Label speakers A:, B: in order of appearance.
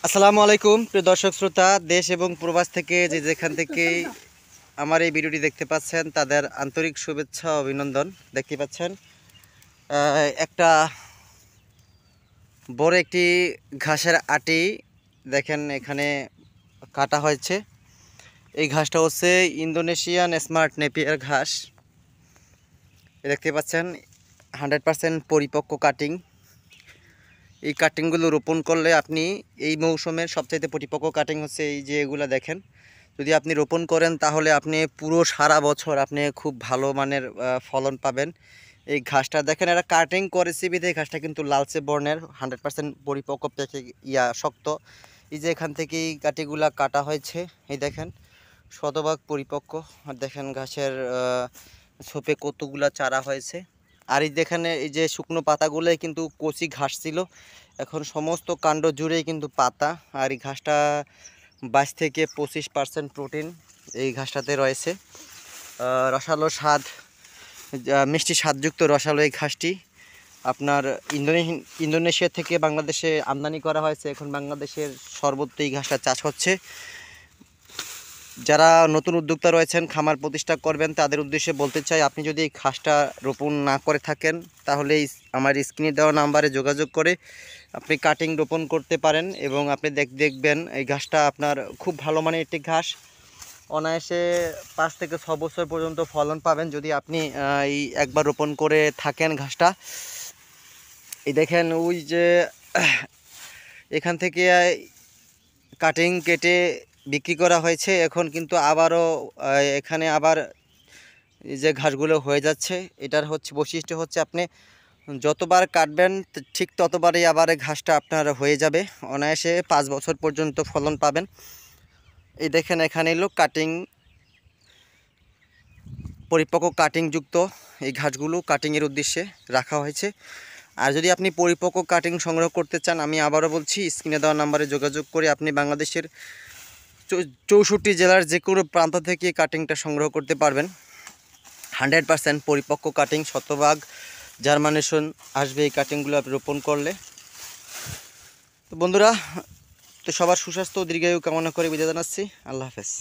A: আসসালামু আলাইকুম প্রিয় দর্শক শ্রোতা, দেশ এবং প্রবাস থেকে যে যেখান থেকে আমার এই ভিডিওটি দেখতে পাচ্ছেন তাদের আন্তরিক শুভেচ্ছা ও অভিনন্দন। দেখতে পাচ্ছেন একটা বড় একটি ঘাসের আটি দেখেন এখানে কাটা হয়েছে। এই ঘাসটা হচ্ছে ইন্দোনেশিয়ান স্মার্ট নেপিয়ার ঘাস। দেখতে পাচ্ছেন 100% পরিপক্ক কাটিং। এই কাটিংগুলো রোপণ করলে আপনি এই মৌসুমের সবচাইতে পরিপক্ক কাটিং হচ্ছে এই যে এগুলো দেখেন। যদি আপনি রোপণ করেন তাহলে আপনি পুরো সারা বছর আপনি খুব ভালো মানের ফলন পাবেন। এই ঘাসটা দেখেন, এরা কাটিং করেছে বিধে এই ঘাসটা কিন্তু লালচে বর্ণের, 100% পরিপক্ক পেকে শক্ত। এই যে এখান থেকে এই কাটিগুলা কাটা হয়েছে, এই দেখেন শতভাগ পরিপক্ক। আর দেখেন ঘাসের ছোপে কতগুলা চারা হয়েছে। আর এই দেখেন এই যে শুকনো পাতাগুলোই কিন্তু কচি ঘাস ছিল, এখন সমস্ত কাণ্ড জুড়েই কিন্তু পাতা। আর এই ঘাসটা 22 থেকে 25% প্রোটিন এই ঘাসটাতে রয়েছে। রসালো স্বাদ, মিষ্টি স্বাদযুক্ত রসালো এই ঘাসটি আপনার ইন্দোনেশিয়া থেকে বাংলাদেশে আমদানি করা হয়েছে। এখন বাংলাদেশের সর্বত্র এই ঘাসটা চাষ হচ্ছে। যারা নতুন উদ্যোক্তা রয়েছেন, খামার প্রতিষ্ঠা করবেন, তাদের উদ্দেশ্যে বলতে চাই, আপনি যদি এই ঘাসটা রোপণ না করে থাকেন তাহলে আমার স্ক্রিনে দেওয়া নাম্বারে যোগাযোগ করে আপনি কাটিং রোপণ করতে পারেন। এবং আপনি দেখবেন এই ঘাসটা আপনার খুব ভালো মানের একটি ঘাস। অনায়াসে 5 থেকে 6 বছর পর্যন্ত ফলন পাবেন যদি আপনি এই একবার রোপণ করে থাকেন ঘাসটা। এই দেখেন ওই যে এখান থেকে কাটিং কেটে বিক্রি করা হয়েছে, এখন কিন্তু আবারও এখানে আবার এই যে ঘাসগুলো হয়ে যাচ্ছে। এটার বৈশিষ্ট্য হচ্ছে আপনি যতবার কাটবেন ঠিক ততবারই আবার ঘাসটা আপনার হয়ে যাবে। অনায়াসে 5 বছর পর্যন্ত ফলন পাবেন। এই দেখেন এখানে এলো কাটিং, পরিপক্ক কাটিংযুক্ত এই ঘাসগুলো কাটিংয়ের উদ্দেশ্যে রাখা হয়েছে। আর যদি আপনি পরিপক্ক কাটিং সংগ্রহ করতে চান, আমি আবারও বলছি, স্ক্রিনে দেওয়া নাম্বারে যোগাযোগ করে আপনি বাংলাদেশের 64 জেলার যে কোনো প্রান্ত থেকে কাটিংটা সংগ্রহ করতে পারবেন। 100% পরিপক্ক কাটিং, শতভাগ জার্মানেশন আসবে এই কাটিংগুলো আপনি রোপণ করলে। তো বন্ধুরা, তো সবার সুস্বাস্থ্য ও দীর্ঘায়ু কামনা করে বিদায় জানাচ্ছি। আল্লাহ হাফেজ।